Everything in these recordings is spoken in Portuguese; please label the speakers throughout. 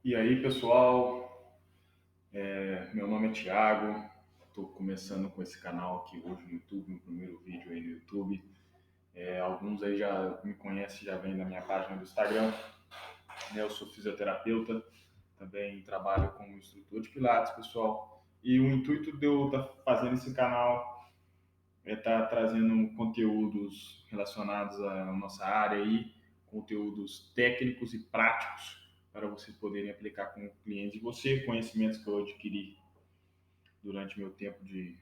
Speaker 1: E aí, pessoal, meu nome é Thiago, estou começando com esse canal aqui hoje no YouTube, meu primeiro vídeo aí no YouTube. Alguns aí já me conhecem, já vêm da minha página do Instagram, né? Eu sou fisioterapeuta, também trabalho como instrutor de Pilates, pessoal. E o intuito de eu estar fazendo esse canal é estar trazendo conteúdos relacionados à nossa área aí, conteúdos técnicos e práticos para vocês poderem aplicar com clientes de você, conhecimentos que eu adquiri durante meu tempo de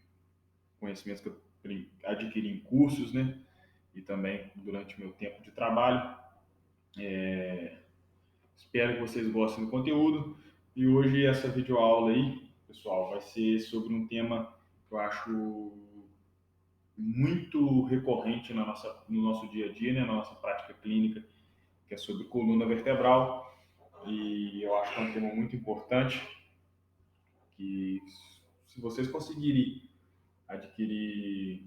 Speaker 1: conhecimentos que eu adquiri em cursos, né? E também durante meu tempo de trabalho. Espero que vocês gostem do conteúdo. E hoje essa videoaula aí, pessoal, vai ser sobre um tema que eu acho muito recorrente no nosso dia a dia, né? Na nossa prática clínica, que é sobre coluna vertebral. E eu acho que é um tema muito importante que, se vocês conseguirem adquirir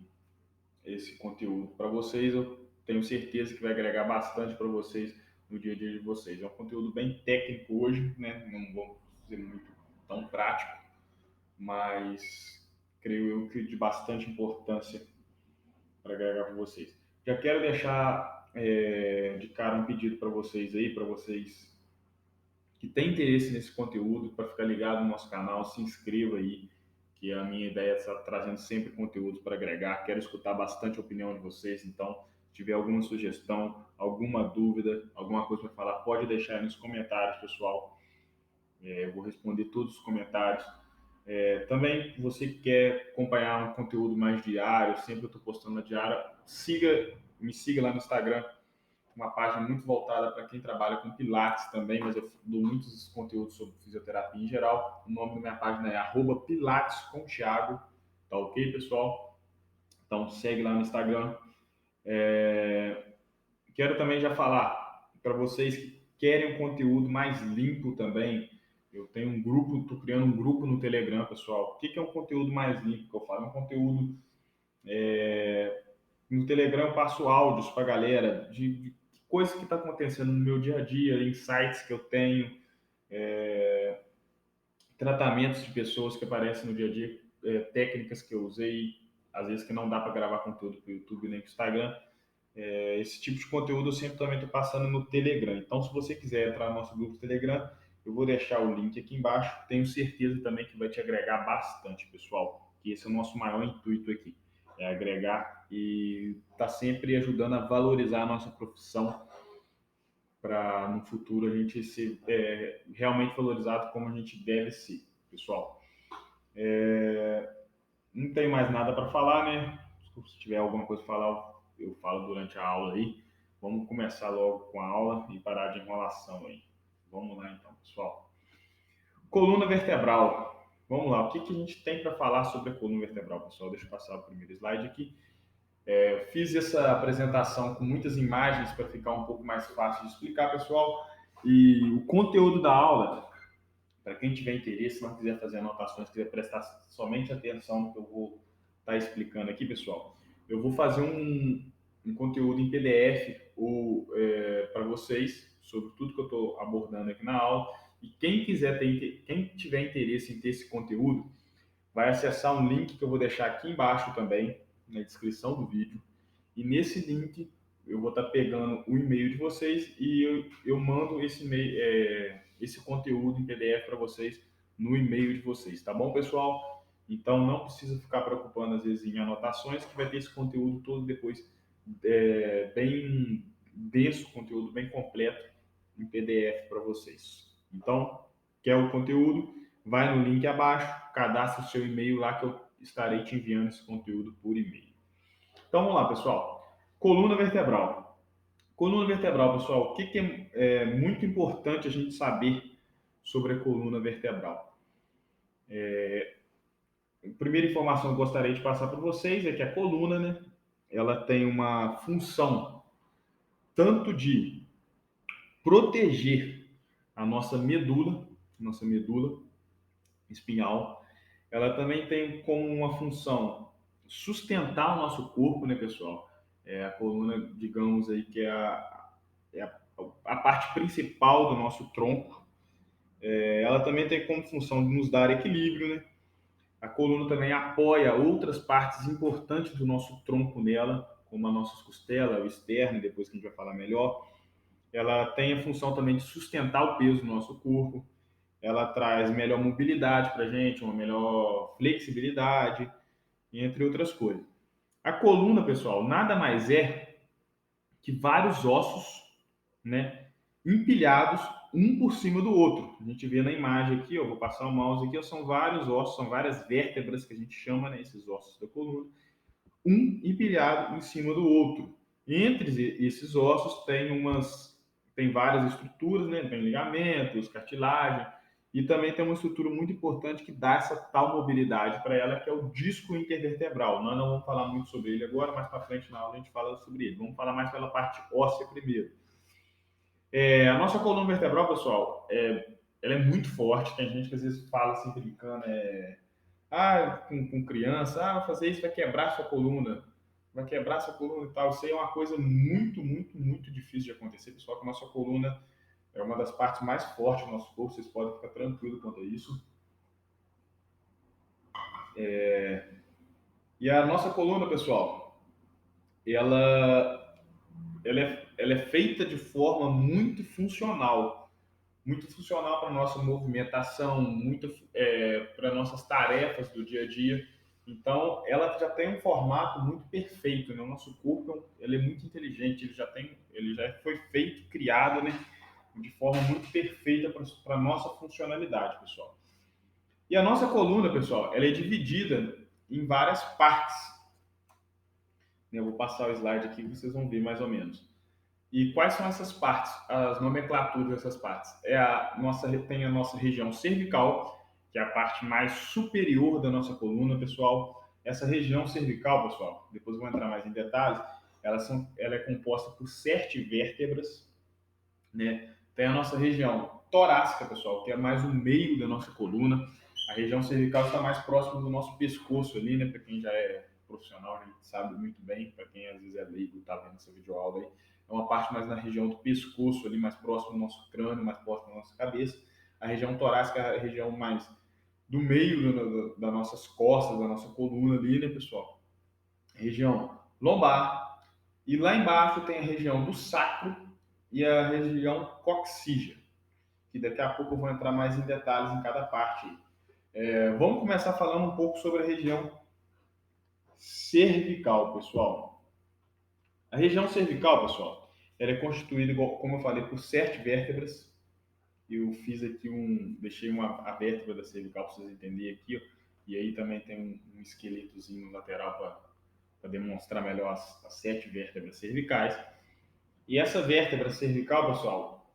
Speaker 1: esse conteúdo para vocês, eu tenho certeza que vai agregar bastante para vocês no dia a dia de vocês. É um conteúdo bem técnico hoje, né? Não vou ser muito tão prático, mas creio eu que de bastante importância para agregar para vocês. Já quero deixar de cara um pedido para vocês aí, para vocês que têm interesse nesse conteúdo, para ficar ligado no nosso canal, se inscreva aí, que a minha ideia é estar trazendo sempre conteúdos para agregar. Quero escutar bastante a opinião de vocês, então, se tiver alguma sugestão, alguma dúvida, alguma coisa para falar, pode deixar aí nos comentários, pessoal. Eu vou responder todos os comentários. Também, você que quer acompanhar um conteúdo mais diário, sempre eu estou postando na diária, me siga lá no Instagram, uma página muito voltada para quem trabalha com Pilates também, mas eu dou muitos conteúdos sobre fisioterapia em geral. O nome da minha página é @pilates com Thiago, tá ok, pessoal? Então segue lá no Instagram. Quero também já falar para vocês que querem um conteúdo mais limpo também. Eu tenho um grupo, estou criando um grupo no Telegram, pessoal. O que é um conteúdo mais limpo que eu falo? É um conteúdo no Telegram, eu passo áudios para a galera de coisas que está acontecendo no meu dia a dia, insights que eu tenho, tratamentos de pessoas que aparecem no dia a dia, técnicas que eu usei, às vezes que não dá para gravar conteúdo para o YouTube nem para o Instagram. Esse tipo de conteúdo eu sempre também estou passando no Telegram. Então, se você quiser entrar no nosso grupo do Telegram, eu vou deixar o link aqui embaixo. Tenho certeza também que vai te agregar bastante, pessoal, que esse é o nosso maior intuito aqui, é agregar e estar sempre ajudando a valorizar a nossa profissão para no futuro a gente ser realmente valorizado como a gente deve ser, pessoal. Não tenho mais nada para falar, né? Se tiver alguma coisa para falar, eu falo durante a aula aí. Vamos começar logo com a aula e parar de enrolação aí. Vamos lá então, pessoal. Coluna vertebral. Vamos lá, o que a gente tem para falar sobre a coluna vertebral, pessoal? Deixa eu passar o primeiro slide aqui. Eu fiz essa apresentação com muitas imagens para ficar um pouco mais fácil de explicar, pessoal. E o conteúdo da aula, para quem tiver interesse, não quiser fazer anotações, quiser prestar somente atenção no que eu vou estar explicando aqui, pessoal, eu vou fazer um conteúdo em PDF ou para vocês sobre tudo que eu estou abordando aqui na aula. E quem tiver interesse em ter esse conteúdo, vai acessar um link que eu vou deixar aqui embaixo também, na descrição do vídeo. E nesse link eu vou estar pegando o e-mail de vocês e eu mando esse e-mail, esse conteúdo em PDF para vocês no e-mail de vocês, tá bom, pessoal? Então não precisa ficar preocupando às vezes em anotações, que vai ter esse conteúdo todo depois bem denso, conteúdo bem completo em PDF para vocês. Então, quer o conteúdo? Vai no link abaixo, cadastra o seu e-mail lá que eu estarei te enviando esse conteúdo por e-mail. Então vamos lá, pessoal. Coluna vertebral. Coluna vertebral, pessoal, o que é muito importante a gente saber sobre a coluna vertebral? A primeira informação que eu gostaria de passar para vocês é que a coluna, né, ela tem uma função tanto de proteger a nossa medula espinhal. Ela também tem como uma função sustentar o nosso corpo, né, pessoal? A coluna, digamos aí, que é a parte principal do nosso tronco. Ela também tem como função de nos dar equilíbrio, né? A coluna também apoia outras partes importantes do nosso tronco nela, como as nossas costelas, o externo, depois que a gente vai falar melhor. Ela tem a função também de sustentar o peso do nosso corpo. Ela traz melhor mobilidade para a gente, uma melhor flexibilidade, entre outras coisas. A coluna, pessoal, nada mais é que vários ossos, né, empilhados um por cima do outro. A gente vê na imagem aqui, ó, vou passar o mouse aqui, ó, são vários ossos, são várias vértebras que a gente chama, né, esses ossos da coluna, um empilhado em cima do outro. Entre esses ossos tem várias estruturas, né, tem ligamentos, cartilagem, e também tem uma estrutura muito importante que dá essa tal mobilidade para ela, que é o disco intervertebral. Nós não vamos falar muito sobre ele agora, mais para frente na aula a gente fala sobre ele. Vamos falar mais pela parte óssea primeiro. A nossa coluna vertebral, pessoal, ela é muito forte. Tem gente que às vezes fala assim, brincando, com criança, vai fazer isso vai quebrar sua coluna, vai quebrar sua coluna e tal. Isso aí é uma coisa muito, muito, muito difícil de acontecer, pessoal, que a nossa coluna é uma das partes mais fortes do nosso corpo, vocês podem ficar tranquilos quanto a isso. E a nossa coluna, pessoal, ela, ela é feita de forma muito funcional para a nossa movimentação, muito para nossas tarefas do dia a dia. Então, ela já tem um formato muito perfeito, né? O nosso corpo ele é muito inteligente, ele já foi feito, criado, né? De forma muito perfeita para a nossa funcionalidade, pessoal. E a nossa coluna, pessoal, ela é dividida em várias partes. Eu vou passar o slide aqui que vocês vão ver mais ou menos. E quais são essas partes? As nomenclaturas dessas partes. Tem a nossa região cervical, que é a parte mais superior da nossa coluna, pessoal. Essa região cervical, pessoal, depois eu vou entrar mais em detalhes, ela é composta por 7 vértebras, né? Tem a nossa região torácica, pessoal, que é mais o meio da nossa coluna. A região cervical está mais próxima do nosso pescoço ali, né? Para quem já é profissional, a gente sabe muito bem. Para quem às vezes é leigo e está vendo essa videoaula aí, é uma parte mais na região do pescoço ali, mais próximo do nosso crânio, mais próximo da nossa cabeça. A região torácica é a região mais do meio das nossas costas, da nossa coluna ali, né, pessoal? Região lombar. E lá embaixo tem a região do sacro e a região coxígea, que daqui a pouco eu vou entrar mais em detalhes em cada parte. Vamos começar falando um pouco sobre a região cervical, pessoal. A região cervical, pessoal, ela é constituída, como eu falei, por 7 vértebras. Eu fiz aqui deixei a vértebra da cervical para vocês entenderem aqui, ó. E aí também tem um esqueletozinho lateral para demonstrar melhor as 7 vértebras cervicais. E essa vértebra cervical, pessoal,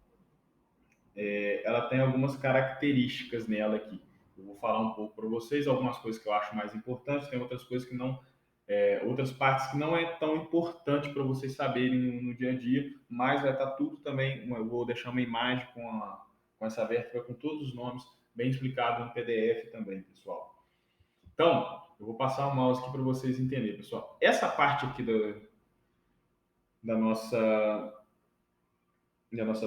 Speaker 1: ela tem algumas características nela aqui. Eu vou falar um pouco para vocês, algumas coisas que eu acho mais importantes, tem outras coisas que não, outras partes que não é tão importante para vocês saberem no dia a dia, mas vai estar tudo também, eu vou deixar uma imagem com essa vértebra, com todos os nomes, bem explicado no PDF também, pessoal. Então, eu vou passar o mouse aqui para vocês entenderem, pessoal. Essa parte aqui da nossa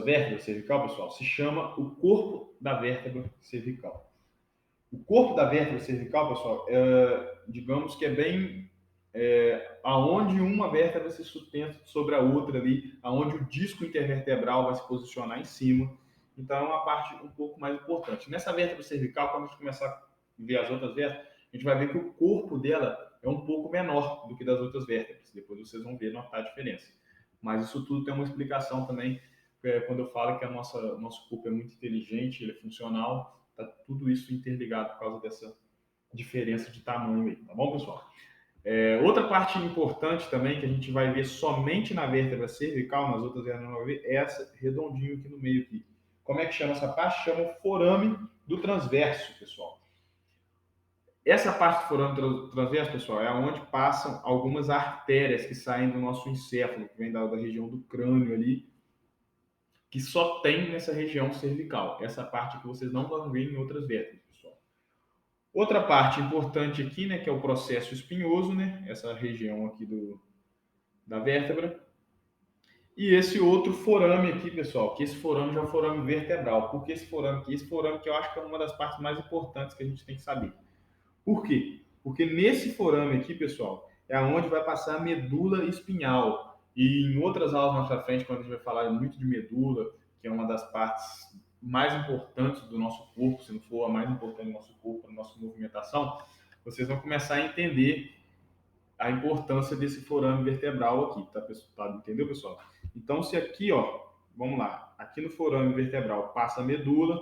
Speaker 1: vértebra cervical, pessoal, se chama o corpo da vértebra cervical. O corpo da vértebra cervical, pessoal, digamos que é bem aonde uma vértebra se sustenta sobre a outra ali, aonde o disco intervertebral vai se posicionar em cima. Então, é uma parte um pouco mais importante. Nessa vértebra cervical, quando a gente começar a ver as outras vértebras, a gente vai ver que o corpo dela é um pouco menor do que das outras vértebras. Depois vocês vão ver, notar a diferença. Mas isso tudo tem uma explicação também, quando eu falo que nosso corpo é muito inteligente, ele é funcional, tá tudo isso interligado por causa dessa diferença de tamanho aí, tá bom, pessoal? Outra parte importante também que a gente vai ver somente na vértebra cervical, nas outras vértebras não vai ver, é essa redondinho aqui no meio aqui. Como é que chama essa parte? Chama o forame do transverso, pessoal. Essa parte do forame do transverso, pessoal, é onde passam algumas artérias que saem do nosso encéfalo, que vem da região do crânio ali, que só tem nessa região cervical. Essa parte que vocês não vão ver em outras vértebras, pessoal. Outra parte importante aqui, né, que é o processo espinhoso, né, essa região aqui da vértebra. E esse outro forame aqui, pessoal, que esse forame já é um forame vertebral. Por que esse forame aqui? Esse forame que eu acho que é uma das partes mais importantes que a gente tem que saber. Por quê? Porque nesse forame aqui, pessoal, é onde vai passar a medula espinhal. E em outras aulas mais pra frente, quando a gente vai falar muito de medula, que é uma das partes mais importantes do nosso corpo, se não for a mais importante do nosso corpo, da nossa movimentação, vocês vão começar a entender a importância desse forame vertebral aqui, tá, pessoal? Entendeu, pessoal? Então, se aqui, ó, vamos lá, aqui no forame vertebral passa a medula,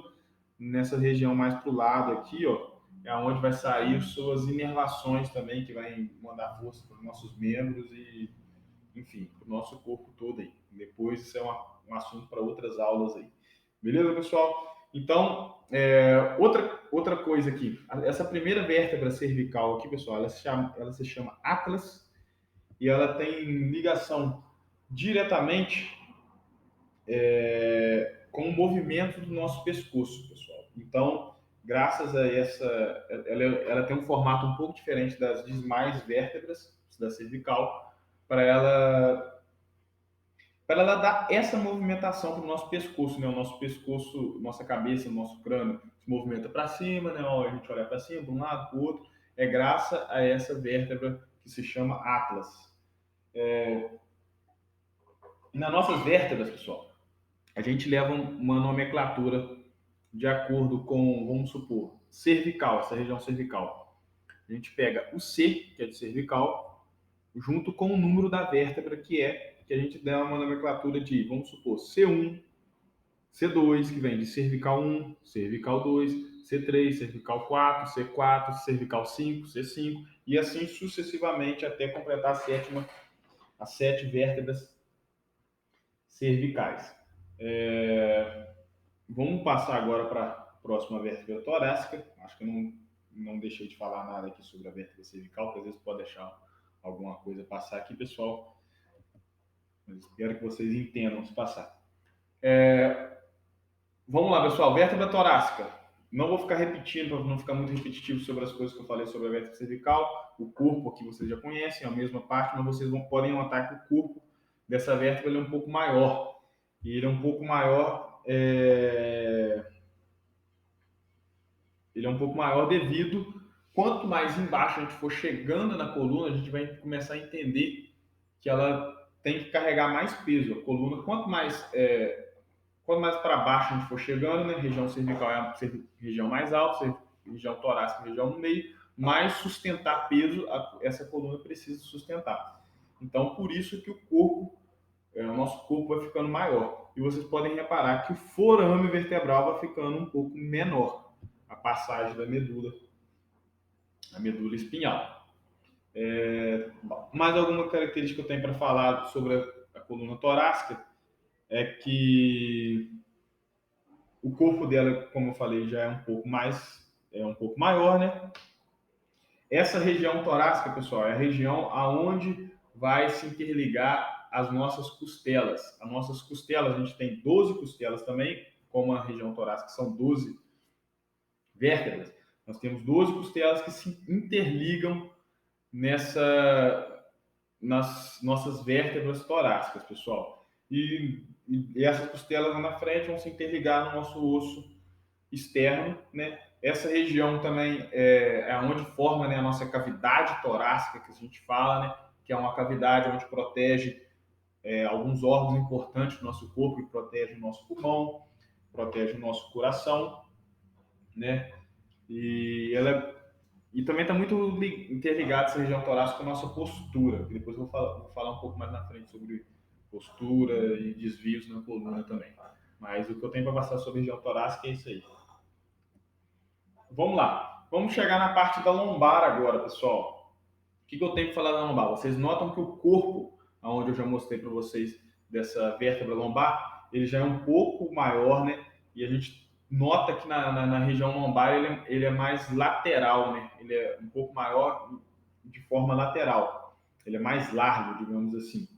Speaker 1: nessa região mais pro lado aqui, ó, é onde vai sair suas inervações também, que vai mandar força para os nossos membros e, enfim, para o nosso corpo todo aí. Depois isso é um assunto para outras aulas aí. Beleza, pessoal? Então, outra coisa aqui. Essa primeira vértebra cervical aqui, pessoal, ela se chama Atlas e ela tem ligação diretamente com o movimento do nosso pescoço, pessoal. Então, graças a essa, ela tem um formato um pouco diferente das demais vértebras da cervical, para ela dar essa movimentação para o nosso pescoço, né? O nosso pescoço, nossa cabeça, nosso crânio se movimenta para cima, né? A gente olha para cima, para um lado, para o outro. É graças a essa vértebra que se chama Atlas. E nas nossas vértebras, pessoal, a gente leva uma nomenclatura de acordo com, vamos supor, cervical, essa região cervical. A gente pega o C, que é de cervical, junto com o número da vértebra, que a gente dá uma nomenclatura de, vamos supor, C1, C2, que vem de cervical 1, cervical 2, C3, cervical 4, C4, cervical 5, C5, e assim sucessivamente até completar a sétima, as 7 vértebras cervicais. Vamos passar agora para a próxima vértebra torácica. Acho que eu não deixei de falar nada aqui sobre a vértebra cervical, porque às vezes pode deixar alguma coisa passar aqui, pessoal. Mas espero que vocês entendam se passar. Vamos lá, pessoal. Vértebra torácica. Não vou ficar repetindo, para não ficar muito repetitivo sobre as coisas que eu falei sobre a vértebra cervical. O corpo aqui vocês já conhecem, é a mesma parte, mas vocês podem notar que o corpo dessa vértebra ele é um pouco maior. E ele é um pouco maior ele é um pouco maior devido, quanto mais embaixo a gente for chegando na coluna, a gente vai começar a entender que ela tem que carregar mais peso. A coluna, quanto mais para baixo a gente for chegando, né, região cervical é a região mais alta, região torácica, região no meio, mais sustentar peso essa coluna precisa sustentar. Então, por isso que o nosso corpo vai ficando maior. E vocês podem reparar que o forame vertebral vai ficando um pouco menor, a passagem da medula, a medula espinhal. Mais alguma característica que eu tenho para falar sobre a coluna torácica é que o corpo dela, como eu falei, já é um pouco maior, né? Essa região torácica, pessoal, é a região aonde vai se interligar as nossas costelas. As nossas costelas, a gente tem 12 costelas também, como a região torácica são 12 vértebras. Nós temos 12 costelas que se interligam nas nossas vértebras torácicas, pessoal. E essas costelas lá na frente vão se interligar no nosso osso externo, né? Essa região também é onde forma, né, a nossa cavidade torácica, que a gente fala, né? Que é uma cavidade onde protege alguns órgãos importantes do nosso corpo, que protege o nosso pulmão, protege o nosso coração, né? E ela e também está muito interligada essa região torácica com a nossa postura, que depois eu vou falar um pouco mais na frente sobre postura e desvios na coluna também. Mas o que eu tenho para passar sobre a região torácica é isso aí. Vamos lá. Vamos chegar na parte da lombar agora, pessoal. O que eu tenho para falar da lombar? Vocês notam que o corpo, onde eu já mostrei para vocês dessa vértebra lombar, ele já é um pouco maior, né? E a gente nota que na região lombar ele é mais lateral, né? Ele é um pouco maior de forma lateral. Ele é mais largo, digamos assim.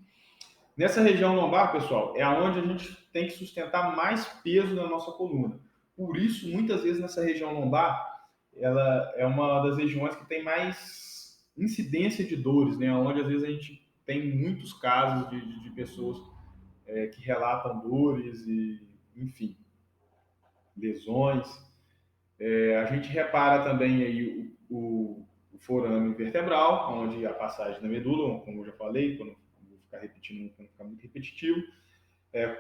Speaker 1: Nessa região lombar, pessoal, é onde a gente tem que sustentar mais peso na nossa coluna. Por isso, muitas vezes nessa região lombar, ela é uma das regiões que tem mais incidência de dores, né? Onde às vezes a gente tem muitos casos de pessoas que relatam dores e, enfim, lesões. A gente repara também aí o forame vertebral, onde a passagem da medula, como eu já falei, quando vou ficar repetindo, quando ficar muito repetitivo.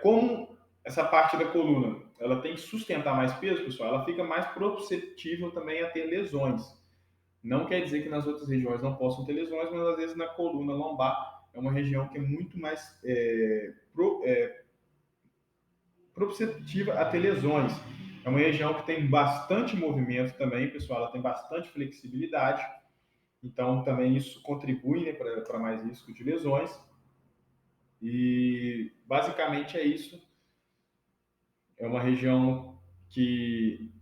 Speaker 1: Como essa parte da coluna ela tem que sustentar mais peso, pessoal, ela fica mais propensível também a ter lesões. Não quer dizer que nas outras regiões não possam ter lesões, mas às vezes na coluna lombar é uma região que é muito mais propensível a ter lesões. É uma região que tem bastante movimento também, pessoal, ela tem bastante flexibilidade, então também isso contribui, né, para mais risco de lesões. E basicamente é isso. É uma região que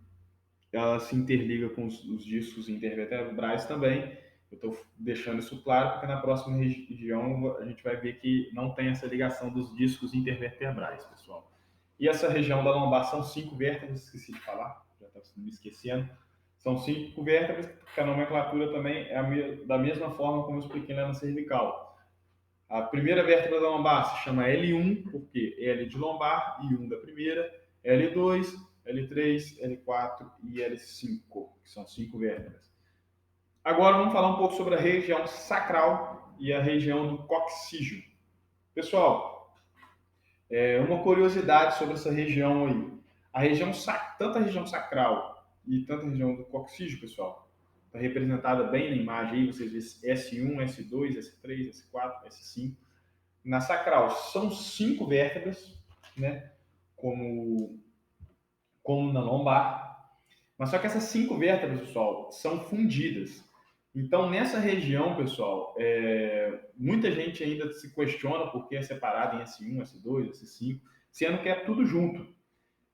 Speaker 1: ela se interliga com os discos intervertebrais também. Eu estou deixando isso claro porque na próxima região a gente vai ver que não tem essa ligação dos discos intervertebrais, pessoal. E essa região da lombar são 5 vértebras, esqueci de falar, já estava me esquecendo. São 5 vértebras, que a nomenclatura também é da mesma forma como eu expliquei lá na cervical. A primeira vértebra da lombar se chama L1, porque L de lombar e 1 da primeira, L2, L3, L4 e L5, que são 5 vértebras. Agora vamos falar um pouco sobre a região sacral e a região do coxígeo. Pessoal, uma curiosidade sobre essa região aí. Tanto a região sacral e tanto a região do coxígeo, pessoal, está representada bem na imagem aí, vocês veem S1, S2, S3, S4, S5. Na sacral são 5 vértebras, né? Como na lombar. Mas só que essas 5 vértebras, pessoal, são fundidas. Então, nessa região, pessoal, muita gente ainda se questiona por que é separado em S1, S2, S5, sendo que é tudo junto.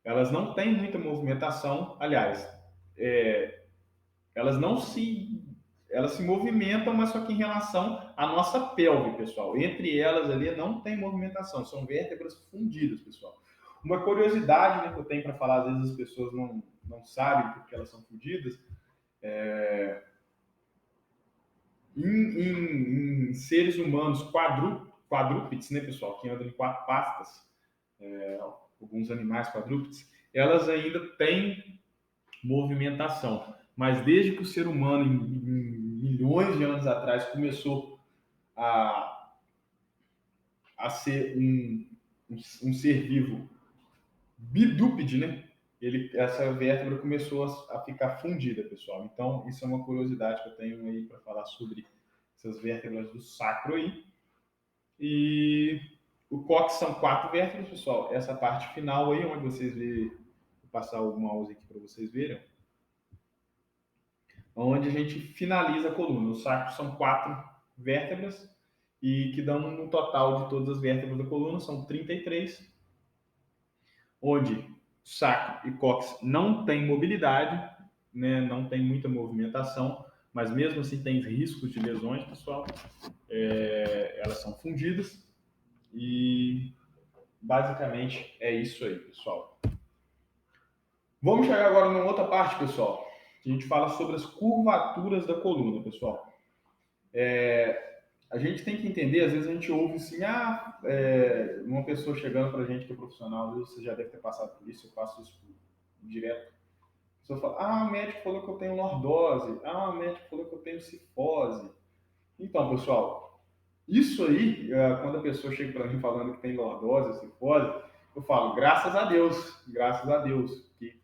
Speaker 1: Elas não têm muita movimentação, aliás, elas não se elas se movimentam, mas só que em relação à nossa pelve, pessoal. Entre elas ali não tem movimentação, são vértebras fundidas, pessoal. Uma curiosidade, né, que eu tenho para falar, às vezes as pessoas não sabem porque elas são fundidas, em seres humanos quadrúpedes, né, pessoal, que andam em 4 patas, alguns animais quadrúpedes, elas ainda têm movimentação. Mas desde que o ser humano, em milhões de anos atrás, começou a ser um ser vivo bidúpede, né? Essa vértebra começou a ficar fundida, pessoal. Então, isso é uma curiosidade que eu tenho aí para falar sobre essas vértebras do sacro aí. E o cóccix são 4 vértebras, pessoal. Essa parte final aí, onde vocês vê, vou passar o mouse aqui para vocês verem, onde a gente finaliza a coluna. O sacro são 4 vértebras e que dão um total de todas as vértebras da coluna, são 33, onde sacro e cóccix não tem mobilidade, né, não tem muita movimentação, mas mesmo assim tem riscos de lesões, pessoal. Elas são fundidas e basicamente é isso aí, pessoal. Vamos chegar agora numa outra parte, pessoal, que a gente fala sobre as curvaturas da coluna, pessoal. A gente tem que entender, às vezes a gente ouve assim, uma pessoa chegando pra gente que é profissional, você já deve ter passado por isso, eu faço isso direto. A pessoa fala, o médico falou que eu tenho lordose, o médico falou que eu tenho cifose. Então, pessoal, isso aí, quando a pessoa chega para mim falando que tem lordose, cifose, eu falo, graças a Deus, que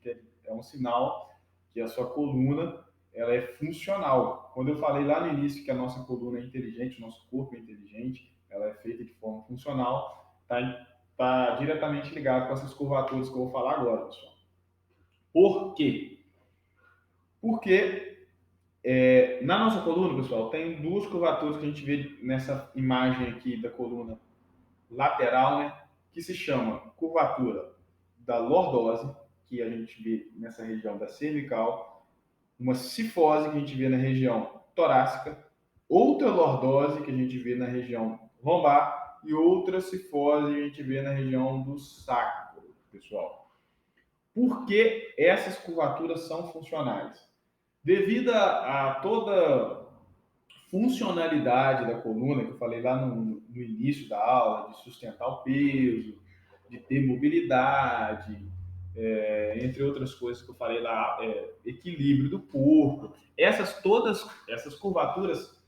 Speaker 1: é um sinal que a sua coluna ela é funcional. Quando eu falei lá no início que a nossa coluna é inteligente, o nosso corpo é inteligente, ela é feita de forma funcional, tá diretamente ligado com essas curvaturas que eu vou falar agora, pessoal. Por quê? Porque na nossa coluna, pessoal, tem 2 curvaturas que a gente vê nessa imagem aqui da coluna lateral, né, que se chama curvatura da lordose, que a gente vê nessa região da cervical, uma cifose que a gente vê na região torácica, outra lordose que a gente vê na região lombar e outra cifose que a gente vê na região do sacro, pessoal. Por que essas curvaturas são funcionais? Devido a toda funcionalidade da coluna, que eu falei lá no no início da aula, de sustentar o peso, de ter mobilidade, entre outras coisas que eu falei lá, equilíbrio do corpo. Essas curvaturas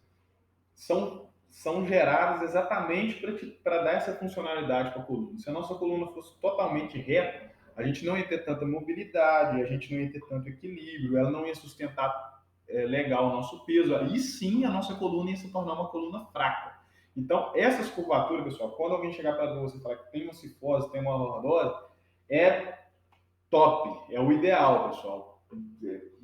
Speaker 1: são geradas exatamente para dar essa funcionalidade para a coluna. Se a nossa coluna fosse totalmente reta, a gente não ia ter tanta mobilidade, a gente não ia ter tanto equilíbrio, ela não ia sustentar legal o nosso peso. Aí sim a nossa coluna ia se tornar uma coluna fraca. Então, essas curvaturas, pessoal, quando alguém chegar para você e falar que tem uma cifose, tem uma lordose, é top, é o ideal, pessoal.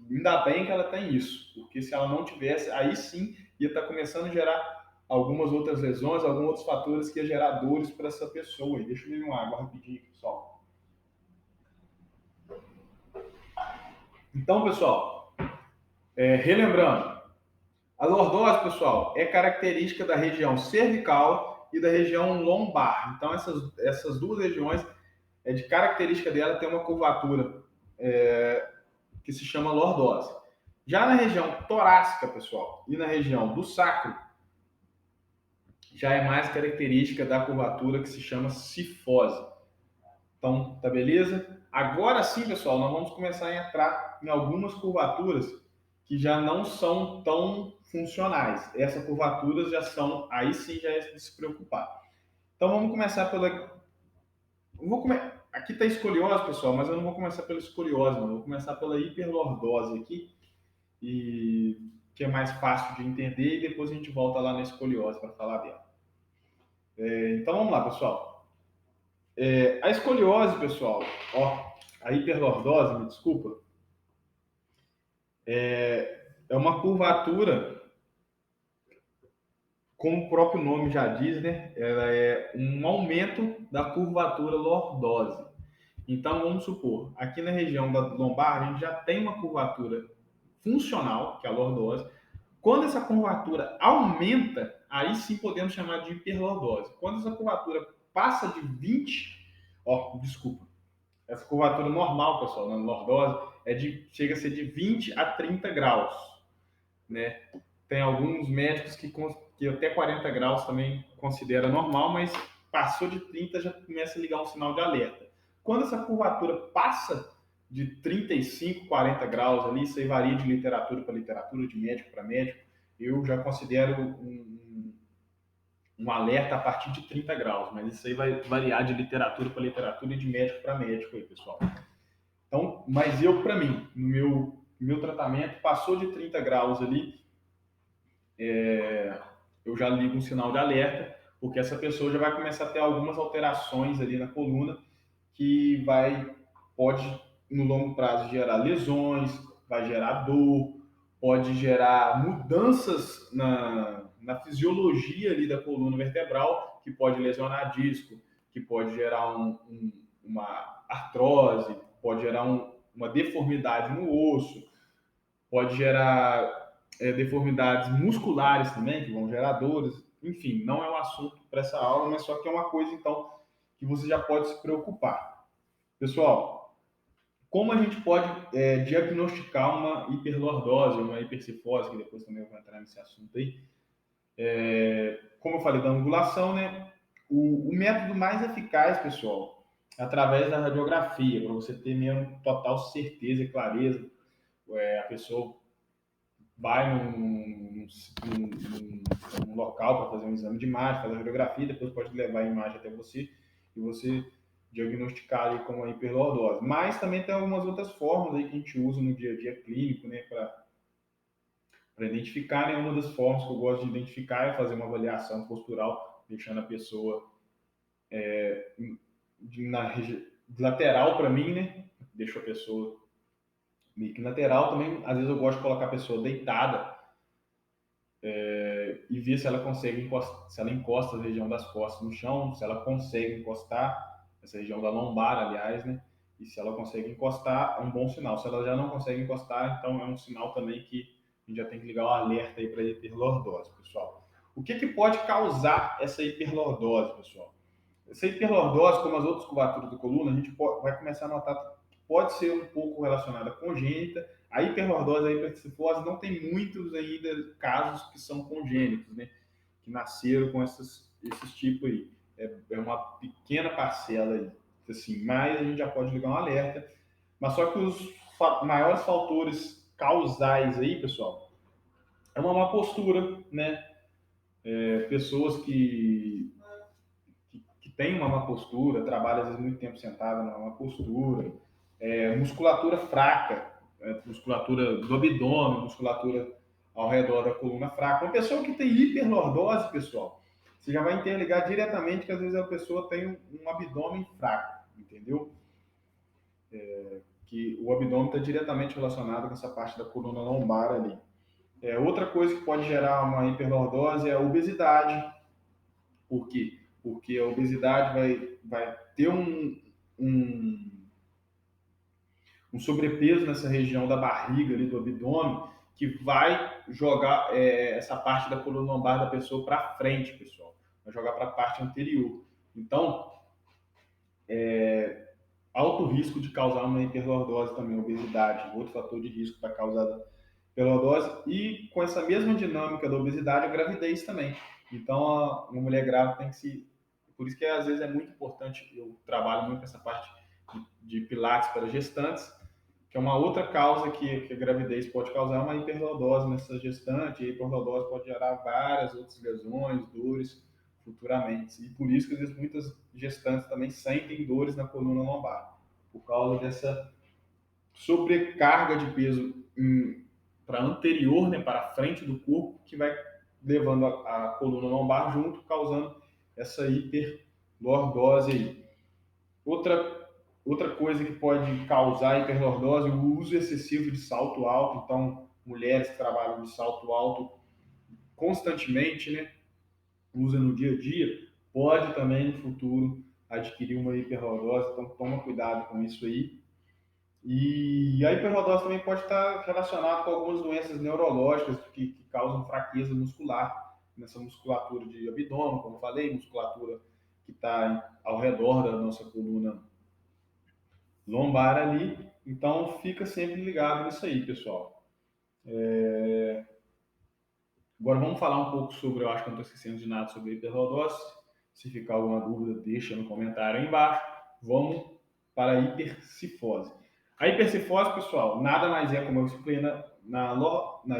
Speaker 1: Ainda bem que ela tem isso, porque se ela não tivesse, aí sim ia estar começando a gerar algumas outras lesões, alguns outros fatores que ia gerar dores para essa pessoa. E deixa eu beber uma água rapidinho, pessoal. Então, pessoal, relembrando, a lordose, pessoal, é característica da região cervical e da região lombar. Então, essas duas regiões, de característica dela ter uma curvatura que se chama lordose. Já na região torácica, pessoal, e na região do sacro, já é mais característica da curvatura que se chama cifose. Então, tá beleza? Agora sim, pessoal, nós vamos começar a entrar em algumas curvaturas que já não são tão funcionais. Essas curvaturas já são, aí sim já é de se preocupar. Então vamos começar pela... Aqui está escoliose, pessoal, mas eu não vou começar pela escoliose, não. Eu vou começar pela hiperlordose aqui, e que é mais fácil de entender, e depois a gente volta lá na escoliose para falar dela. Então vamos lá, pessoal. A escoliose, pessoal, a hiperlordose, me desculpa, é uma curvatura, como o próprio nome já diz, né? Ela é um aumento da curvatura lordose. Então, vamos supor, aqui na região da lombar, a gente já tem uma curvatura funcional, que é a lordose. Quando essa curvatura aumenta, aí sim podemos chamar de hiperlordose. Quando essa curvatura passa de 20, desculpa, essa curvatura normal, pessoal, na lordose, chega a ser de 20 a 30 graus, né? Tem alguns médicos que até 40 graus também considera normal, mas passou de 30 já começa a ligar um sinal de alerta. Quando essa curvatura passa de 35, 40 graus ali, isso aí varia de literatura para literatura, de médico para médico, eu já considero um alerta a partir de 30 graus, mas isso aí vai variar de literatura para literatura e de médico para médico aí, pessoal. Então, mas para mim, no meu tratamento, passou de 30 graus ali, eu já ligo um sinal de alerta, porque essa pessoa já vai começar a ter algumas alterações ali na coluna que pode, no longo prazo, gerar lesões, vai gerar dor, pode gerar mudanças na fisiologia ali da coluna vertebral, que pode lesionar disco, que pode gerar uma artrose, pode gerar uma deformidade no osso, pode gerar deformidades musculares também, que vão gerar dores. Enfim, não é um assunto para essa aula, mas só que é uma coisa, então, que você já pode se preocupar. Pessoal, como a gente pode diagnosticar uma hiperlordose, uma hipercifose, que depois também eu vou entrar nesse assunto aí. Como eu falei da angulação, né? O método mais eficaz, pessoal, é através da radiografia, para você ter mesmo total certeza e clareza. A pessoa vai num local para fazer um exame de imagem, fazer a radiografia, depois pode levar a imagem até você e você diagnosticar ali como a hiperlordose. Mas também tem algumas outras formas aí que a gente usa no dia a dia clínico, né, para identificar, né? Uma das formas que eu gosto de identificar é fazer uma avaliação postural, deixando a pessoa lateral para mim, né? Deixo a pessoa meio que lateral também. Às vezes eu gosto de colocar a pessoa deitada e ver se ela consegue encostar, se ela encosta a região das costas no chão, se ela consegue encostar essa região da lombar, aliás, né? E se ela consegue encostar, é um bom sinal. Se ela já não consegue encostar, então é um sinal também que a gente já tem que ligar o alerta aí para a hiperlordose, pessoal. O que pode causar essa hiperlordose, pessoal? Essa hiperlordose, como as outras curvaturas da coluna, a gente vai começar a notar que pode ser um pouco relacionada à congênita. A hiperlordose, a hipercifose, não tem muitos ainda casos que são congênitos, né? Que nasceram com esses tipos aí. É uma pequena parcela aí, assim, mas a gente já pode ligar um alerta. Mas só que os maiores fatores causais aí, pessoal, é uma má postura, né? Pessoas que têm uma má postura, trabalham às vezes muito tempo sentado numa má postura, musculatura fraca, musculatura do abdômen, musculatura ao redor da coluna fraca. Uma pessoa que tem hiperlordose, pessoal, você já vai interligar diretamente que às vezes a pessoa tem um abdômen fraco, entendeu? Que o abdômen está diretamente relacionado com essa parte da coluna lombar ali. Outra coisa que pode gerar uma hiperlordose é a obesidade. Por quê? Porque a obesidade vai ter um, um sobrepeso nessa região da barriga, ali do abdômen, que vai jogar essa parte da coluna lombar da pessoa para frente, pessoal. Vai jogar para a parte anterior. Então, alto risco de causar uma hiperlordose também, obesidade, outro fator de risco para causar hiperlordose. E com essa mesma dinâmica da obesidade, a gravidez também. Então, uma mulher grávida tem que se... Por isso que às vezes é muito importante, eu trabalho muito essa parte de pilates para gestantes, que é uma outra causa que a gravidez pode causar, uma hiperlordose nessa gestante, e a hiperlordose pode gerar várias outras lesões, dores futuramente. E por isso que às vezes muitas gestantes também sentem dores na coluna lombar, por causa dessa sobrecarga de peso para anterior, né, para frente do corpo, que vai levando a coluna lombar junto, causando essa hiperlordose aí. Outra coisa que pode causar hiperlordose, o uso excessivo de salto alto. Então, mulheres que trabalham de salto alto constantemente, né, usa no dia a dia, pode também no futuro adquirir uma hiperlordose. Então, toma cuidado com isso aí. E a hiperlordose também pode estar relacionada com algumas doenças neurológicas que causam fraqueza muscular, nessa musculatura de abdômen, como eu falei, musculatura que está ao redor da nossa coluna lombar ali. Então, fica sempre ligado nisso aí, pessoal. Agora, vamos falar um pouco sobre, eu acho que eu não estou esquecendo de nada sobre a hiperlordose. Se ficar alguma dúvida, deixa no comentário aí embaixo. Vamos para a hipercifose. A hipercifose, pessoal, nada mais é, como eu expliquei na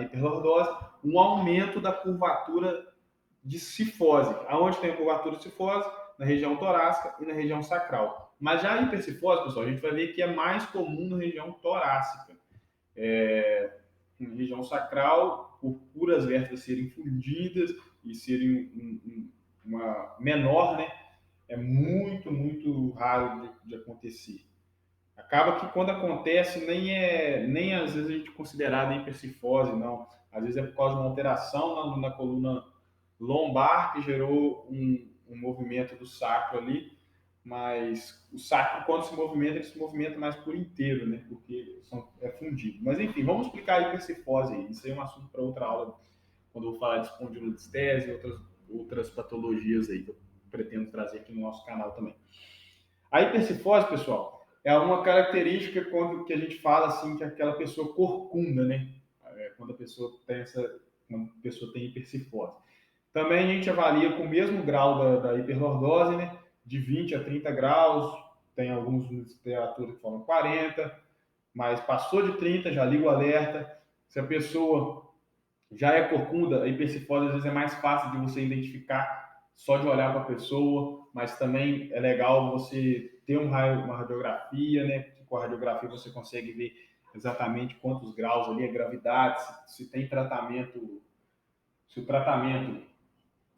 Speaker 1: hiperlordose, um aumento da curvatura de cifose. Aonde tem a curvatura de cifose? Na região torácica e na região sacral. Mas já a hipercifose, pessoal, a gente vai ver que é mais comum na região torácica. Na região sacral, por curas vértebras serem fundidas e serem uma menor, né? É muito, muito raro de acontecer. Acaba que quando acontece, nem às vezes a gente considerada hipercifose, não. Às vezes é por causa de uma alteração na coluna lombar que gerou um movimento do sacro ali, mas o sacro, quando ele se movimenta mais por inteiro, né? Porque é fundido. Mas enfim, vamos explicar a hipercifose aí. Isso aí é um assunto para outra aula, quando eu vou falar de espondilolistese e outras patologias aí que eu pretendo trazer aqui no nosso canal também. A hipercifose, pessoal, é uma característica quando que a gente fala assim que aquela pessoa corcunda, né? Quando a pessoa tem hipercifose. Também a gente avalia com o mesmo grau da hiperlordose, né? De 20 a 30 graus, tem alguns literaturas que falam 40, mas passou de 30, já liga o alerta. Se a pessoa já é corcunda, a hipercifose às vezes é mais fácil de você identificar só de olhar para a pessoa, mas também é legal você ter uma radiografia, né? Com a radiografia você consegue ver exatamente quantos graus ali, a gravidade, se tem tratamento, se o tratamento,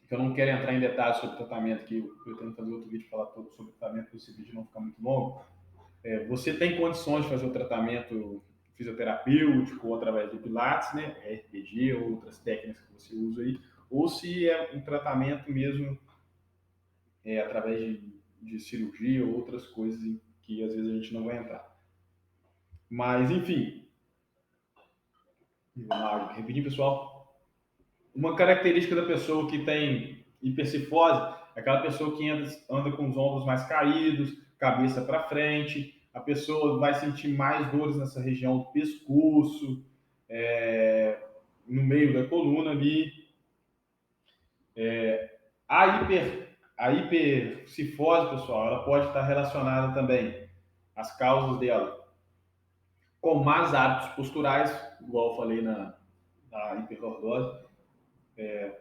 Speaker 1: que eu não quero entrar em detalhes sobre o tratamento, que eu pretendo fazer outro vídeo falar sobre o tratamento, para esse vídeo não ficar muito longo. Você tem condições de fazer o tratamento fisioterapêutico ou através do Pilates, né, RPG ou outras técnicas que você usa aí, ou se é um tratamento mesmo através de cirurgia ou outras coisas que às vezes a gente não vai entrar. Mas, enfim, rapidinho, pessoal. Uma característica da pessoa que tem hipercifose é aquela pessoa que anda com os ombros mais caídos, cabeça para frente. A pessoa vai sentir mais dores nessa região do pescoço, no meio da coluna ali. A hipercifose, pessoal, ela pode estar relacionada também, as causas dela, com más hábitos posturais, igual eu falei na hiperlordose.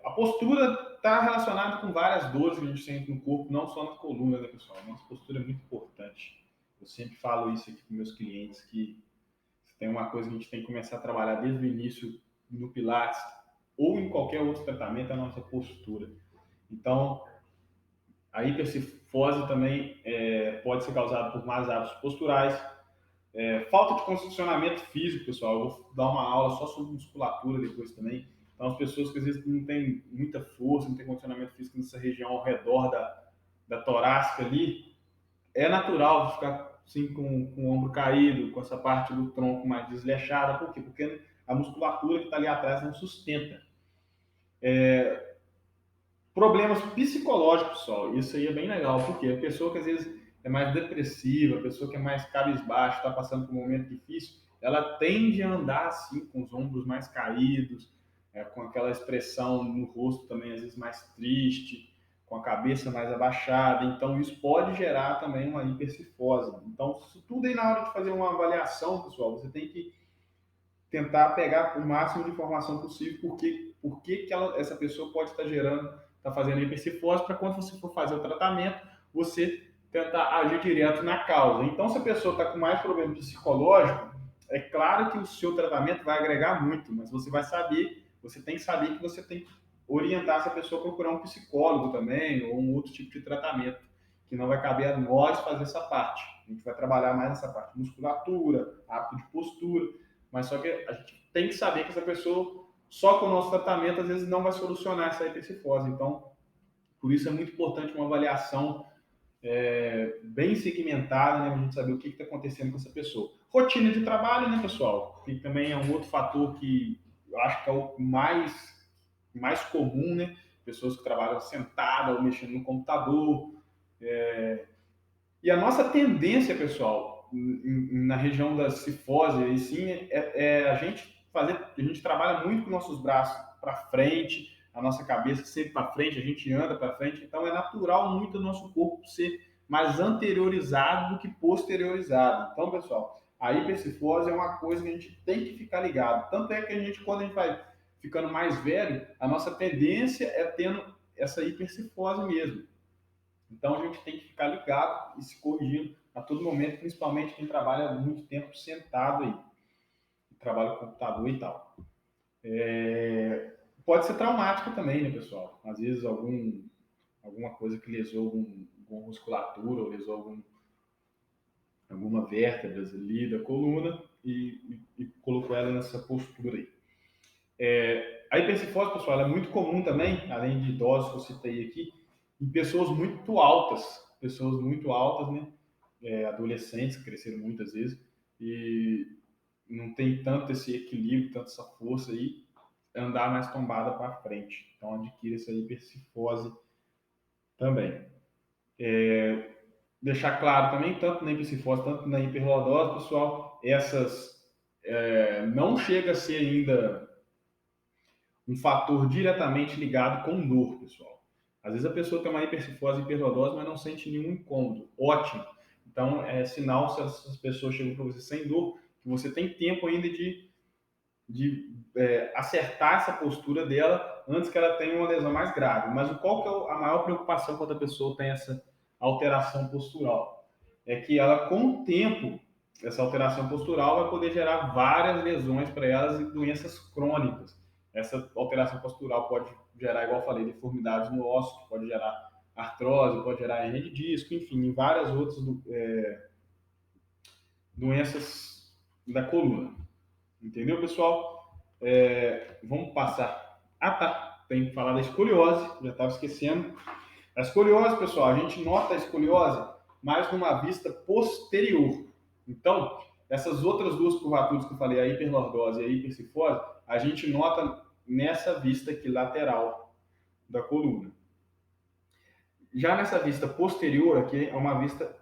Speaker 1: A postura está relacionada com várias dores que a gente sente no corpo, não só na coluna, né, pessoal? Nossa postura é muito importante. Eu sempre falo isso aqui com meus clientes, que tem uma coisa que a gente tem que começar a trabalhar desde o início no Pilates ou em qualquer outro tratamento, é a nossa postura. Então, a hipercifose também pode ser causada por más hábitos posturais, falta de condicionamento físico, pessoal. Eu vou dar uma aula só sobre musculatura depois também. Então, as pessoas que às vezes não têm muita força, não têm condicionamento físico nessa região ao redor da torácica ali, é natural ficar assim com o ombro caído, com essa parte do tronco mais desleixada. Por quê? Porque a musculatura que está ali atrás não sustenta. Problemas psicológicos, pessoal, isso aí é bem legal, porque a pessoa que às vezes é mais depressiva, a pessoa que é mais cabisbaixo, está passando por um momento difícil, ela tende a andar assim, com os ombros mais caídos, com aquela expressão no rosto também, às vezes mais triste, com a cabeça mais abaixada. Então, isso pode gerar também uma hipercifose. Então, isso tudo aí na hora de fazer uma avaliação, pessoal, você tem que tentar pegar o máximo de informação possível, porque essa pessoa pode estar está fazendo hipercifose, para quando você for fazer o tratamento, você tentar agir direto na causa. Então, se a pessoa está com mais problema psicológico, é claro que o seu tratamento vai agregar muito, mas você tem que saber que você tem que orientar essa pessoa a procurar um psicólogo também, ou um outro tipo de tratamento, que não vai caber a nós fazer essa parte. A gente vai trabalhar mais nessa parte, musculatura, hábito de postura, mas só que a gente tem que saber que essa pessoa, só com o nosso tratamento, às vezes não vai solucionar essa hipercifose. Então, por isso é muito importante uma avaliação bem segmentada, né, para a gente saber o que está acontecendo com essa pessoa. Rotina de trabalho, né, pessoal? Que também é um outro fator que eu acho que é o mais comum, né? Pessoas que trabalham sentadas ou mexendo no computador. E a nossa tendência, pessoal, na região da cifose, aí sim, a gente trabalha muito com nossos braços para frente, a nossa cabeça sempre para frente, a gente anda para frente, então é natural muito o nosso corpo ser mais anteriorizado do que posteriorizado. Então, pessoal, a hipercifose é uma coisa que a gente tem que ficar ligado. Tanto é que quando a gente vai ficando mais velho, a nossa tendência é tendo essa hipercifose mesmo. Então a gente tem que ficar ligado e se corrigindo a todo momento, principalmente quem trabalha muito tempo sentado aí, trabalha com computador e tal. Pode ser traumático também, né, pessoal? Às vezes alguma coisa que lesou alguma musculatura ou lesou alguma vértebra ali da coluna e colocou ela nessa postura aí. A hipercifose, pessoal, ela é muito comum também, além de idosos que eu citei aqui, em pessoas muito altas, né? Adolescentes que cresceram muitas vezes e não tem tanto esse equilíbrio, tanto essa força aí, andar mais tombada para frente. Então adquire essa hipercifose também. Deixar claro também, tanto na hipercifose, tanto na hiperlordose, pessoal, não chega a ser ainda um fator diretamente ligado com dor, pessoal. Às vezes a pessoa tem uma hipercifose, hiperlordose, mas não sente nenhum incômodo. Ótimo. Então, é sinal, se essas pessoas chegam para você sem dor, que você tem tempo ainda de acertar essa postura dela antes que ela tenha uma lesão mais grave. Mas qual que é a maior preocupação quando a pessoa tem essa alteração postural? É que ela, com o tempo, essa alteração postural vai poder gerar várias lesões para elas e doenças crônicas. Essa alteração postural pode gerar, igual eu falei, deformidades no osso, pode gerar artrose, pode gerar hernia de disco, enfim, várias outras doenças da coluna. Entendeu, pessoal? Vamos passar. Ah, tá. Tem que falar da escoliose, já estava esquecendo. A escoliose, pessoal, a gente nota a escoliose mais numa vista posterior. Então, essas outras duas curvaturas que eu falei, a hiperlordose e a hipercifose, a gente nota nessa vista aqui lateral da coluna. Já nessa vista posterior aqui, é uma vista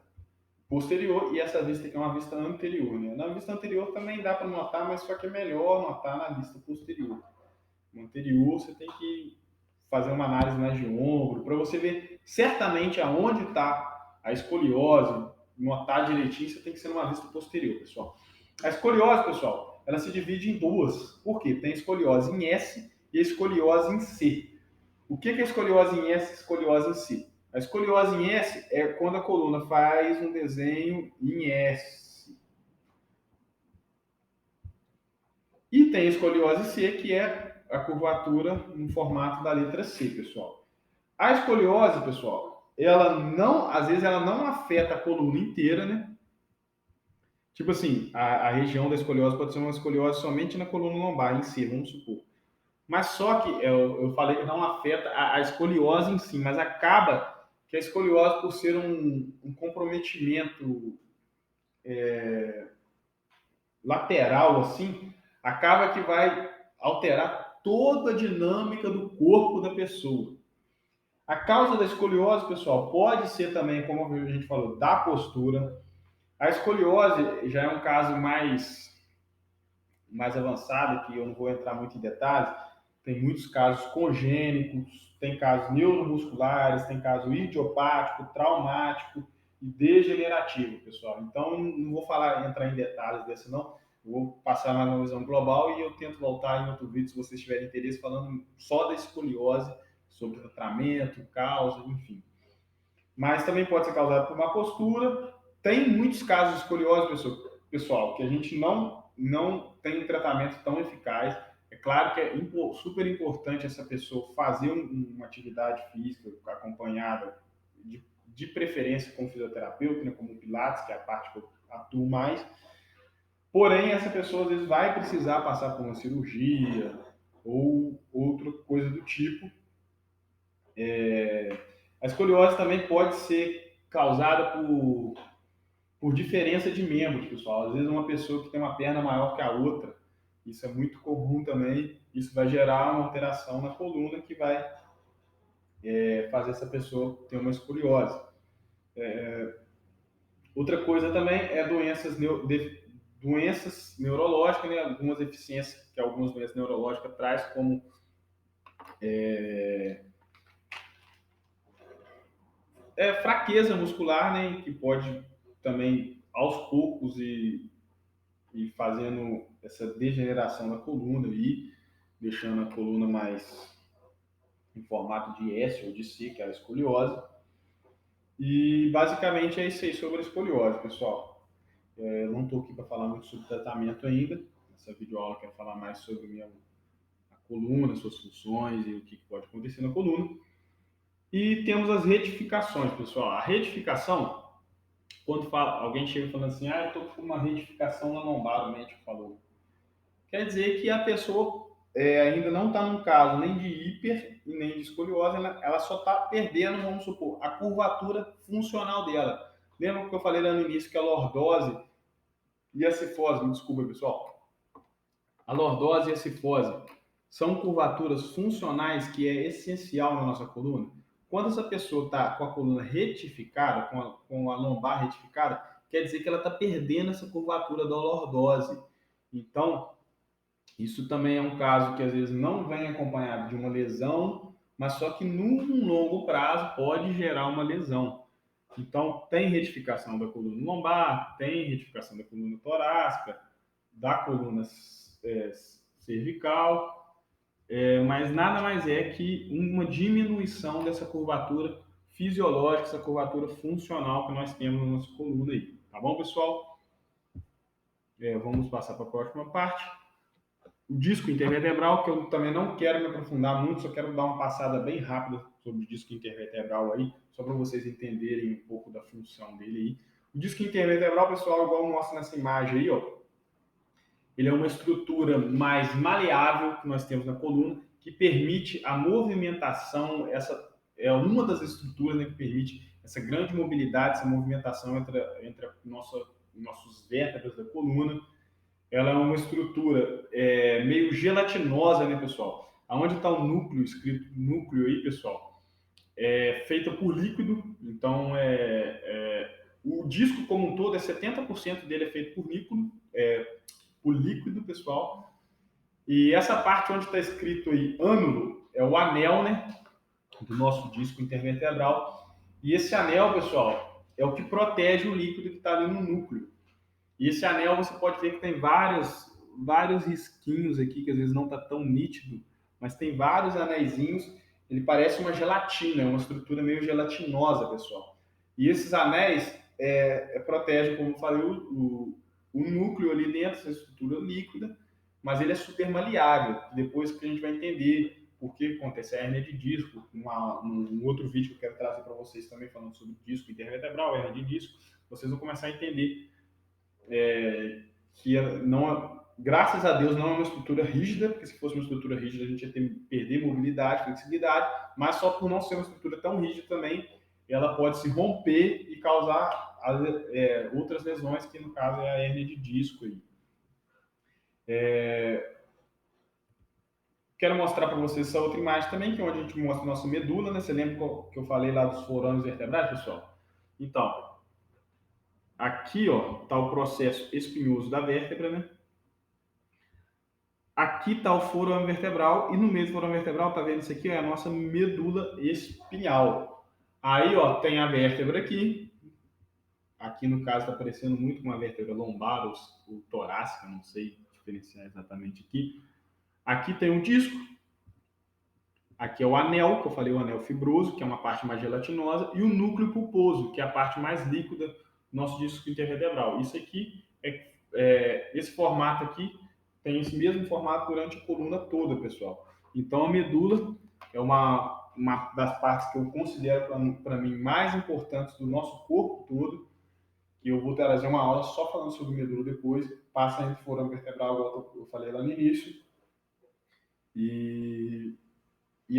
Speaker 1: posterior e essa vista aqui é uma vista anterior, né? Na vista anterior também dá para notar, mas só que é melhor notar na vista posterior. No anterior você tem que fazer uma análise mais de ombro, para você ver certamente aonde está a escoliose, notar direitinho, você tem que ser numa vista posterior, pessoal. A escoliose, pessoal, ela se divide em duas. Por quê? Tem a escoliose em S e a escoliose em C. O que é a escoliose em S e a escoliose em C? A escoliose em S é quando a coluna faz um desenho em S. E tem a escoliose C, que é a curvatura no formato da letra C, pessoal. A escoliose, pessoal, ela não, às vezes ela não afeta a coluna inteira, né? Tipo assim, a região da escoliose pode ser uma escoliose somente na coluna lombar em si, vamos supor. Mas só que eu falei que não afeta a escoliose em si, mas acaba que a escoliose, por ser um comprometimento lateral, assim, acaba que vai alterar toda a dinâmica do corpo da pessoa. A causa da escoliose, pessoal, pode ser também, como a gente falou, da postura. A escoliose já é um caso mais avançado, que eu não vou entrar muito em detalhes. Tem muitos casos congênitos, tem casos neuromusculares, tem caso idiopático, traumático e degenerativo, pessoal. Então, não vou entrar em detalhes desse não. Eu vou passar mais uma visão global e eu tento voltar em outro vídeo, se vocês tiverem interesse, falando só da escoliose, sobre tratamento, causa, enfim. Mas também pode ser causado por uma postura. Tem muitos casos de escoliose, pessoal, que a gente não tem um tratamento tão eficaz. É claro que é super importante essa pessoa fazer uma atividade física acompanhada, de preferência com fisioterapeuta, né, como o Pilates, que é a parte que eu atuo mais. Porém, essa pessoa às vezes vai precisar passar por uma cirurgia ou outra coisa do tipo. A escoliose também pode ser causada por diferença de membros, pessoal. Às vezes uma pessoa que tem uma perna maior que a outra, isso é muito comum também, isso vai gerar uma alteração na coluna que vai fazer essa pessoa ter uma escoliose. Outra coisa também é doenças neurológicas, né? Algumas deficiências que algumas doenças neurológicas traz, como fraqueza muscular, né? Que pode também, aos poucos, e fazendo essa degeneração da coluna aí, deixando a coluna mais em formato de S ou de C, que é a escoliose. E basicamente é isso aí sobre a escoliose, pessoal. Eu não estou aqui para falar muito sobre tratamento ainda. Essa videoaula quer falar mais sobre a coluna, suas funções e o que pode acontecer na coluna. E temos as retificações, pessoal. A retificação, quando alguém chega falando assim, eu estou com uma retificação na lombar, o médico falou. Quer dizer que a pessoa ainda não está num caso nem de hiper e nem de escoliose, ela só está perdendo, vamos supor, a curvatura funcional dela. Lembra que eu falei lá no início que a lordose e a cifose, me desculpa, pessoal, a lordose e a cifose são curvaturas funcionais que é essencial na nossa coluna. Quando essa pessoa está com a coluna retificada, com a lombar retificada, quer dizer que ela está perdendo essa curvatura da lordose. Então, isso também é um caso que às vezes não vem acompanhado de uma lesão, mas só que num longo prazo pode gerar uma lesão. Então, tem retificação da coluna lombar, tem retificação da coluna torácica, da coluna cervical, mas nada mais é que uma diminuição dessa curvatura fisiológica, essa curvatura funcional que nós temos na nossa coluna aí. Tá bom, pessoal? Vamos passar para a próxima parte. O disco intervertebral, que eu também não quero me aprofundar muito, só quero dar uma passada bem rápida sobre o disco intervertebral aí, só para vocês entenderem um pouco da função dele aí. O disco intervertebral, pessoal, igual mostra nessa imagem aí, ó, ele é uma estrutura mais maleável que nós temos na coluna, que permite a movimentação, essa é uma das estruturas, né, que permite essa grande mobilidade, essa movimentação entre nossos vértebras da coluna. Ela é uma estrutura meio gelatinosa, né, pessoal? Aonde está o núcleo, escrito núcleo aí, pessoal? É feita por líquido, então o disco como um todo, 70% dele é feito por líquido, pessoal. E essa parte onde está escrito aí ânulo, é o anel, né? do nosso disco intervertebral. E esse anel, pessoal, é o que protege o líquido que está ali no núcleo. E esse anel você pode ver que tem vários risquinhos aqui, que às vezes não está tão nítido, mas tem vários anéisinhos. Ele parece uma gelatina, é uma estrutura meio gelatinosa, pessoal. E esses anéis protegem, como eu falei, o núcleo ali dentro, essa estrutura líquida, mas ele é super maleável. Depois que a gente vai entender por que acontece a hérnia de disco, num outro vídeo que eu quero trazer para vocês também, falando sobre disco intervertebral, hérnia de disco, vocês vão começar a entender que não, graças a Deus não é uma estrutura rígida, porque se fosse uma estrutura rígida a gente ia perder mobilidade, flexibilidade, mas só por não ser uma estrutura tão rígida também, ela pode se romper e causar outras lesões, que no caso é a hérnia de disco. Aí. Quero mostrar para vocês essa outra imagem também, que é onde a gente mostra a nossa medula, né? Você lembra que eu falei lá dos forâneos vertebrais, pessoal? Então, aqui ó, está o processo espinhoso da vértebra, né? Aqui está o foro vertebral e no meio do foro vertebral, tá vendo isso aqui? É a nossa medula espinhal. Aí, ó, tem a vértebra aqui. Aqui, no caso, está parecendo muito com uma vértebra lombar ou torácica, não sei diferenciar exatamente aqui. Aqui tem um disco. Aqui é o anel, que eu falei, o anel fibroso, que é uma parte mais gelatinosa, e o núcleo pulposo, que é a parte mais líquida do nosso disco intervertebral. Isso aqui, esse formato aqui, tem esse mesmo formato durante a coluna toda, pessoal. Então, a medula é uma das partes que eu considero, para mim, mais importantes do nosso corpo todo, que eu vou trazer uma aula só falando sobre medula depois, passa entre forame vertebral, igual eu falei lá no início, e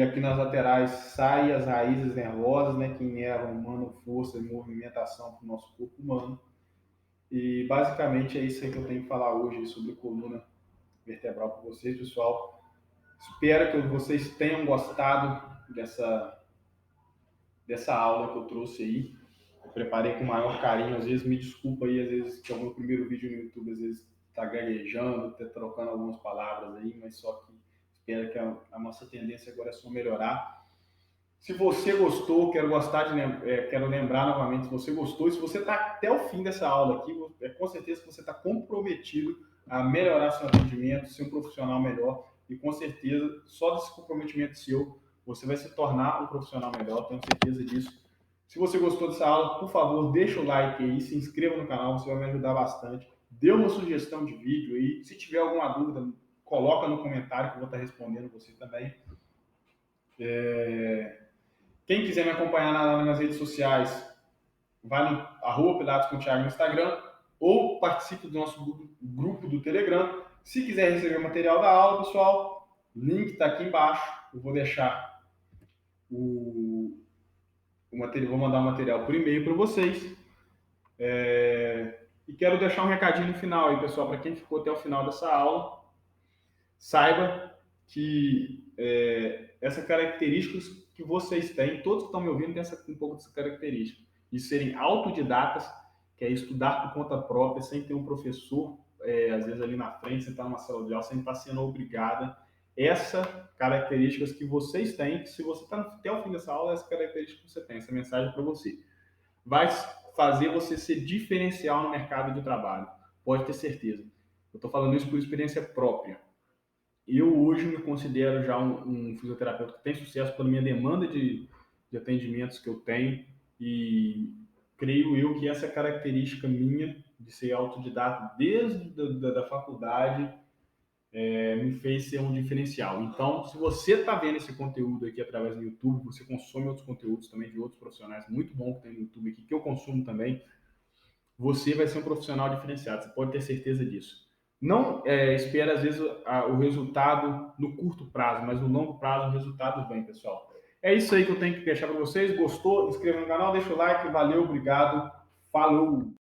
Speaker 1: aqui nas laterais saem as raízes nervosas, né, que inervam, mandam força e movimentação para o nosso corpo humano. E basicamente é isso aí que eu tenho que falar hoje sobre coluna vertebral para vocês, pessoal. Espero que vocês tenham gostado dessa aula que eu trouxe aí. Eu preparei com o maior carinho, às vezes me desculpa aí, às vezes que é o meu primeiro vídeo no YouTube, às vezes está gaguejando, tá trocando algumas palavras aí, mas só que espero que a nossa tendência agora é só melhorar. Se você gostou, quero lembrar novamente, se você gostou, e se você está até o fim dessa aula aqui, com certeza que você está comprometido a melhorar seu atendimento, ser um profissional melhor, e com certeza, só desse comprometimento seu, você vai se tornar um profissional melhor, tenho certeza disso. Se você gostou dessa aula, por favor, deixa o like aí, se inscreva no canal, você vai me ajudar bastante. Dê uma sugestão de vídeo aí, se tiver alguma dúvida, coloca no comentário que eu vou estar respondendo você também. Quem quiser me acompanhar nas redes sociais, vai no Pilates com o Thiago no Instagram ou participe do nosso grupo do Telegram. Se quiser receber o material da aula, pessoal, link está aqui embaixo. Eu vou deixar o material, vou mandar o material por e-mail para vocês. E quero deixar um recadinho no final aí, pessoal, para quem ficou até o final dessa aula, saiba que essas características que vocês têm, todos que estão me ouvindo têm um pouco dessa característica, de serem autodidatas, que é estudar por conta própria, sem ter um professor, às vezes ali na frente, você está numa sala de aula, sem estar sendo obrigada. Essas características que vocês têm, que se você está até o fim dessa aula, essa característica que você tem, essa mensagem para você. Vai fazer você ser diferencial no mercado de trabalho, pode ter certeza. Eu estou falando isso por experiência própria. Eu hoje me considero já um fisioterapeuta que tem sucesso pela minha demanda de atendimentos que eu tenho e creio eu que essa característica minha de ser autodidata desde da faculdade me fez ser um diferencial. Então, se você está vendo esse conteúdo aqui através do YouTube, você consome outros conteúdos também de outros profissionais muito bom que tem no YouTube aqui, que eu consumo também, você vai ser um profissional diferenciado, você pode ter certeza disso. Não espera, às vezes, o resultado no curto prazo, mas no longo prazo o resultado vem, pessoal. É isso aí que eu tenho que deixar para vocês. Gostou? Inscreva no canal, deixa o like. Valeu, obrigado. Falou!